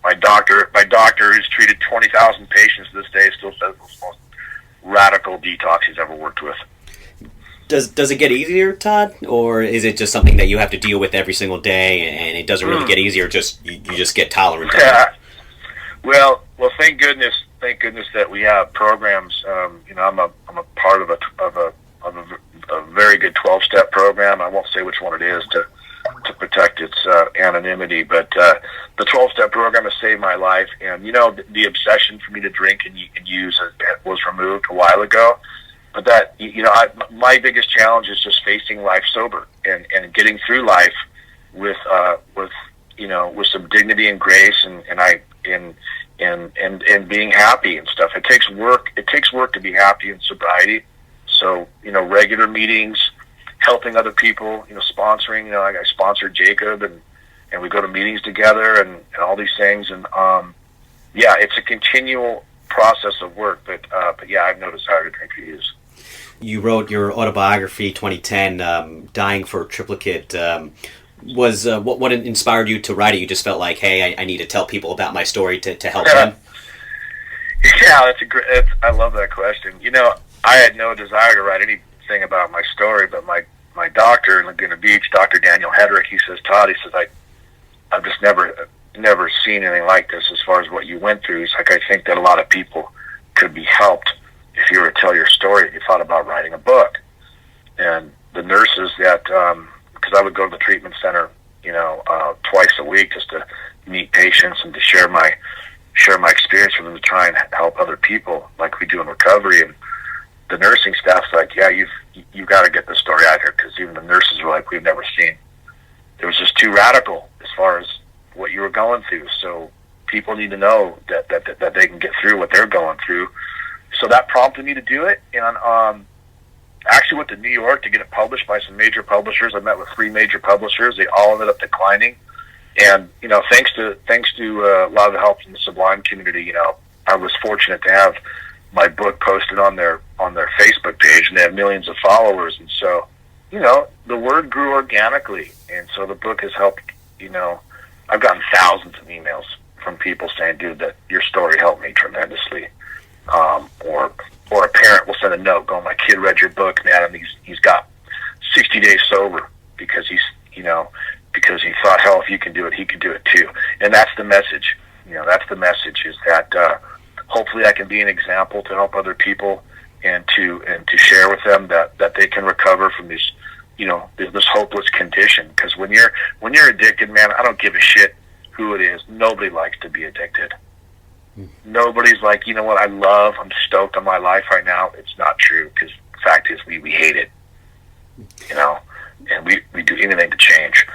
my doctor who's treated 20,000 patients this day still says it was the most radical detox he's ever worked with. Does it get easier, Todd, or is it just something that you have to deal with every single day, and it doesn't really get easier? Just you just get tolerant. Yeah. Well, thank goodness that we have programs. I'm a part of a very good 12-step program. I won't say which one it is to protect its anonymity. But the 12-step program has saved my life, and the obsession for me to drink and use was removed a while ago. But that my biggest challenge is just facing life sober and getting through life with some dignity and grace and being happy and stuff. It takes work. It takes work to be happy in sobriety. So regular meetings, helping other people, sponsoring. I sponsored Jacob, and we go to meetings together and all these things. And it's a continual process of work. But yeah, I've no desire to drink or use. You wrote your autobiography, 2010, Dying for Triplicate. Was what inspired you to write it? You just felt like, hey, I need to tell people about my story to help them? Yeah, I love that question. I had no desire to write anything about my story, but my doctor in Laguna Beach, Dr. Daniel Hedrick, he says, Todd, he says, I've just never seen anything like this as far as what you went through. He's like, I think that a lot of people could be helped if you were to tell your story, if you thought about writing a book. And the nurses that, because I would go to the treatment center, twice a week just to meet patients and to share my experience with them to try and help other people like we do in recovery. And the nursing staff's like, yeah, you've got to get this story out here, because even the nurses were like, we've never seen. It was just too radical as far as what you were going through. So people need to know that they can get through what they're going through. So that prompted me to do it. And actually went to New York to get it published by some major publishers. I met with 3 major publishers. They all ended up declining. And thanks to a lot of the help from the Sublime community, I was fortunate to have my book posted on their Facebook page, and they have millions of followers. And so, the word grew organically, and so the book has helped. I've gotten thousands of emails from people saying, "Dude, that your story helped me tremendously." Or a parent will send a note going, "My kid read your book, man, and he's got 60 days sober because because he thought, hell, if you can do it, he can do it too." And that's the message. That's the message, is that hopefully I can be an example to help other people and to share with them that they can recover from this hopeless condition. Because when you're addicted, man, I don't give a shit who it is. Nobody likes to be addicted. Nobody's like, I'm stoked on my life right now. It's not true, because the fact is we hate it, and we do anything to change.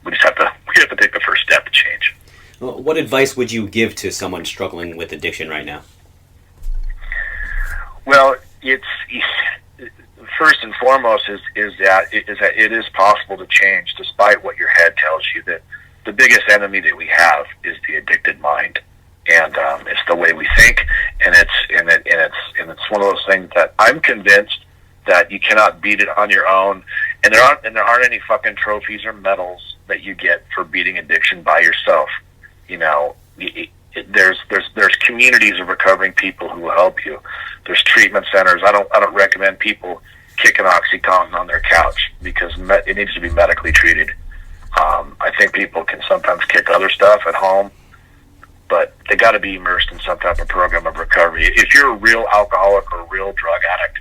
We have to take the first step to change. Well, what advice would you give to someone struggling with addiction right now? Well, it's first and foremost is that it is possible to change, despite what your head tells you. That the biggest enemy that we have is the addicted mind. And it's the way we think, and it's one of those things that I'm convinced that you cannot beat it on your own, and there aren't any fucking trophies or medals that you get for beating addiction by yourself. There's communities of recovering people who will help you. There's treatment centers. I don't recommend people kicking OxyContin on their couch, because it needs to be medically treated. I think people can sometimes kick other stuff at home, but they got to be immersed in some type of program of recovery. If you're a real alcoholic or a real drug addict,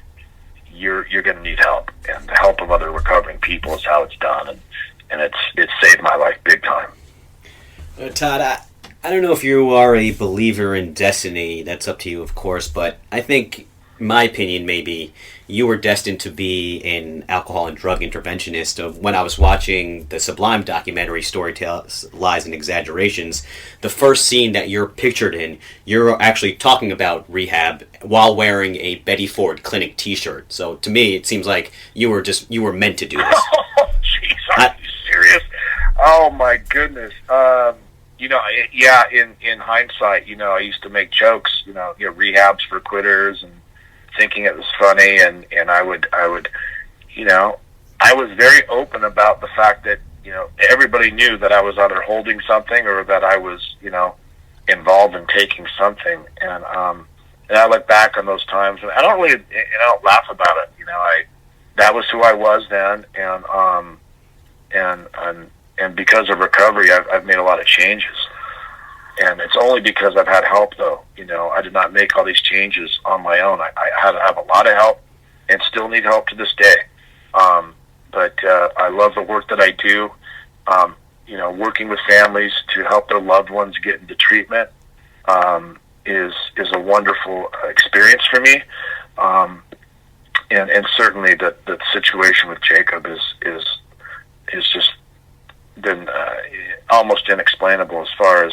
you're going to need help, and the help of other recovering people is how it's done, and it's saved my life big time. Todd, I don't know if you are a believer in destiny. That's up to you, of course, but I think, my opinion, maybe you were destined to be an alcohol and drug interventionist. When I was watching the Sublime documentary, Storytales, Lies, and Exaggerations, the first scene that you're pictured in, you're actually talking about rehab while wearing a Betty Ford Clinic t-shirt. So to me, it seems like you were meant to do this. Oh, jeez, are you serious? Oh, my goodness. In hindsight, I used to make jokes, rehabs for quitters, and thinking it was funny, and I would I was very open about the fact that everybody knew that I was either holding something or that I was involved in taking something, and I look back on those times, and I don't laugh about it. That was who I was then, and because of recovery, I've made a lot of changes. And it's only because I've had help, though. I did not make all these changes on my own. I had to have a lot of help, and still need help to this day. But I love the work that I do, Working with families to help their loved ones get into treatment is a wonderful experience for me. And certainly the situation with Jacob is just been almost inexplainable as far as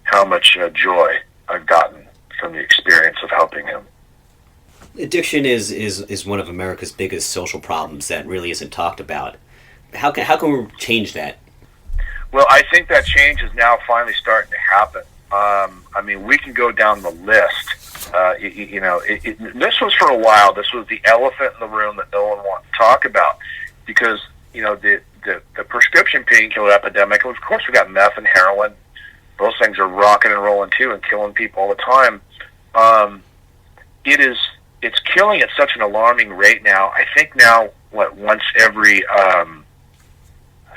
how much joy I've gotten from the experience of helping him. Addiction is one of America's biggest social problems that really isn't talked about. How can we change that? Well, I think that change is now finally starting to happen. We can go down the list. This was for a while. This was the elephant in the room that no one wanted to talk about because, the prescription painkiller epidemic, of course we got meth and heroin. Those things are rocking and rolling too and killing people all the time. It's killing at such an alarming rate now. I think now, once every, I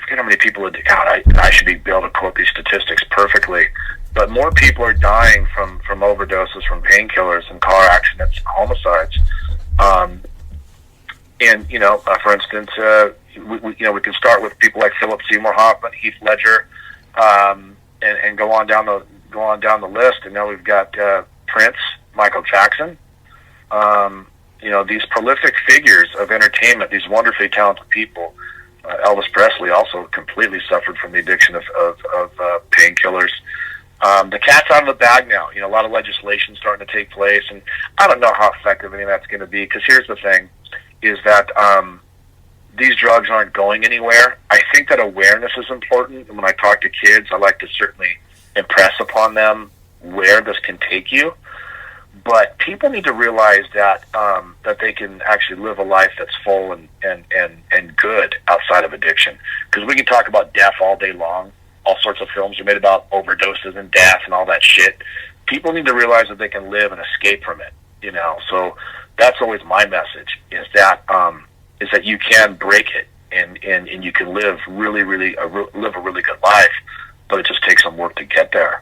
forget how many people, I should be able to quote these statistics perfectly, but more people are dying from overdoses, from painkillers, and car accidents and homicides. For instance, we can start with people like Philip Seymour Hoffman, Heath Ledger, and go on down the list. And now we've got Prince, Michael Jackson. These prolific figures of entertainment, these wonderfully talented people. Elvis Presley also completely suffered from the addiction of painkillers. The cat's out of the bag now. A lot of legislation starting to take place, and I don't know how effective any of that's going to be, because here's the thing, is that these drugs aren't going anywhere. I think that awareness is important, and when I talk to kids, I like to certainly impress upon them where this can take you. But people need to realize that that they can actually live a life that's full and good outside of addiction. Because we can talk about death all day long. All sorts of films are made about overdoses and death and all that shit. People need to realize that they can live and escape from it. So that's always my message: is that you can break it and you can live live a really good life, but it just takes some work to get there.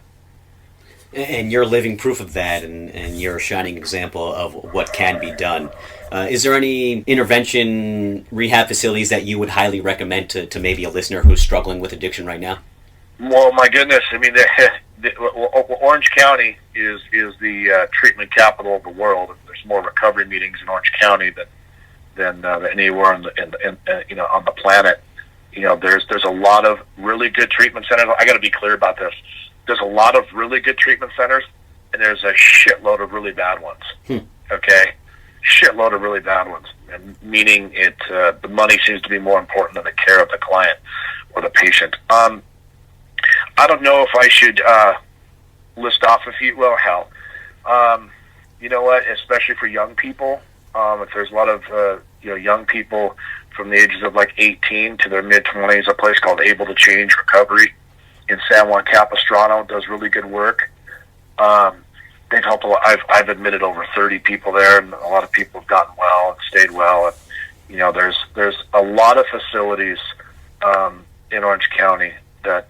And you're living proof of that, and you're a shining example of what can be done. Is there any intervention rehab facilities that you would highly recommend to maybe a listener who's struggling with addiction right now? Well, my goodness, Orange County is the treatment capital of the world. There's more recovery meetings in Orange County than anywhere on the planet. There's a lot of really good treatment centers. I got to be clear about this. There's a lot of really good treatment centers, and there's a shitload of really bad ones. Okay? Shitload of really bad ones. And meaning the money seems to be more important than the care of the client or the patient. I don't know if I should list off a few. Well, hell. You know what? Especially for young people, if there's a lot of young people from the ages of like 18 to their mid-20s, a place called Able to Change Recovery in San Juan Capistrano does really good work. They've helped a lot. I've admitted over 30 people there, and a lot of people have gotten well and stayed well. And, there's a lot of facilities in Orange County that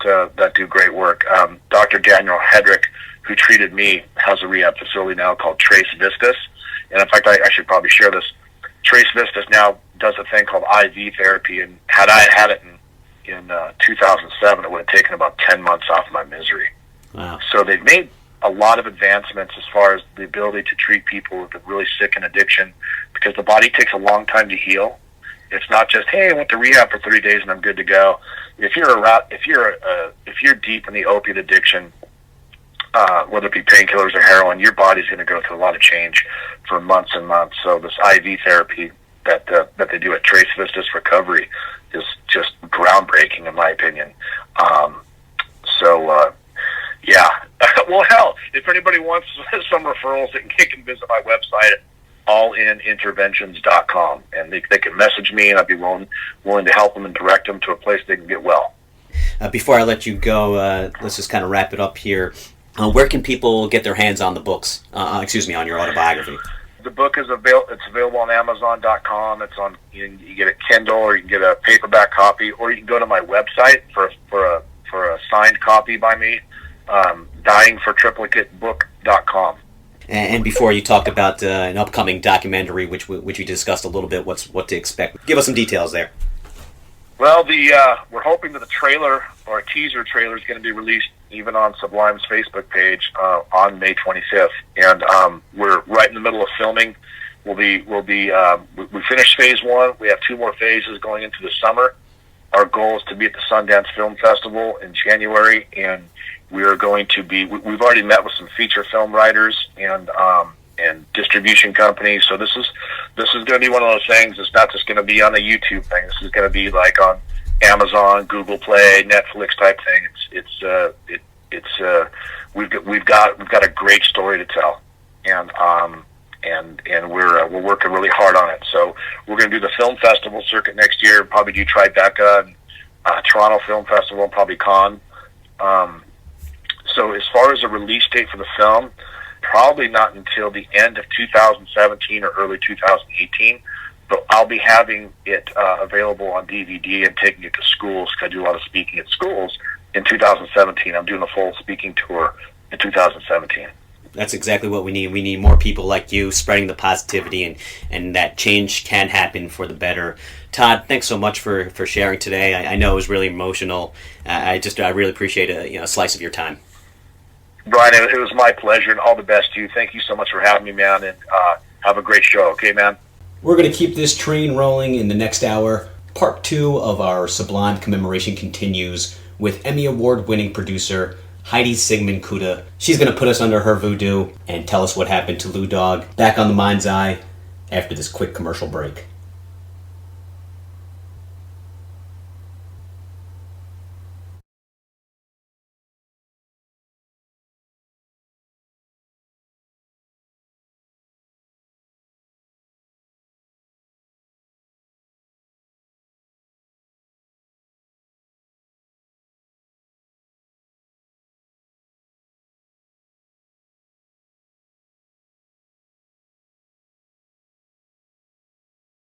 do great work. Dr. Daniel Hedrick, who treated me, has a rehab facility now called Trace Vistas. And in fact, I should probably share this. Trace Vistas now does a thing called IV therapy, and had I had it in 2007, it would have taken about 10 months off my misery. Wow. So they've made a lot of advancements as far as the ability to treat people with a really sick in addiction, because the body takes a long time to heal. It's not just, hey, I went to rehab for 3 days and I'm good to go. If you're deep in the opiate addiction, whether it be painkillers or heroin, your body's going to go through a lot of change for months and months. So this IV therapy that they do at Trace Vistas Recovery is just groundbreaking, in my opinion. Yeah. Well, hell, if anybody wants some referrals, they can visit my website at allininterventions.com, and they can message me, and I'd be willing to help them and direct them to a place they can get well. Before I let you go, let's just kind of wrap it up here. Where can people get their hands on the books? On your autobiography. The book is available on Amazon.com. It's on. You get a Kindle, or you can get a paperback copy, or you can go to my website for a signed copy by me. dyingfortriplicatebook.com. And before you talk about an upcoming documentary, which we discussed a little bit, what to expect. Give us some details there. Well, we're hoping that the trailer or a teaser trailer is going to be released even on Sublime's Facebook page on May 25th, and we're right in the middle of filming. We finished phase 1. We have 2 more phases going into the summer. Our goal is to be at the Sundance Film Festival in January, and we are going to be. We've already met with some feature film writers and distribution companies. So this is going to be one of those things. It's not just going to be on a YouTube thing. This is going to be like on Amazon, Google Play, Netflix type thing. We've got a great story to tell, and we're working really hard on it. So we're going to do the film festival circuit next year. Probably do Tribeca, and Toronto Film Festival, and probably Cannes. So as far as a release date for the film, probably not until the end of 2017 or early 2018. But I'll be having it available on DVD and taking it to schools, because I do a lot of speaking at schools in 2017. I'm doing a full speaking tour in 2017. That's exactly what we need. We need more people like you spreading the positivity, and that change can happen for the better. Todd, thanks so much for sharing today. I know it was really emotional. I really appreciate a slice of your time. Brian, it was my pleasure, and all the best to you. Thank you so much for having me, man, and have a great show. Okay, man? We're going to keep this train rolling in the next hour. Part 2 of our Sublime commemoration continues with Emmy Award-winning producer Heidi Sigmund Kuda. She's going to put us under her voodoo and tell us what happened to L.A.W. Back on the Mind's Eye after this quick commercial break.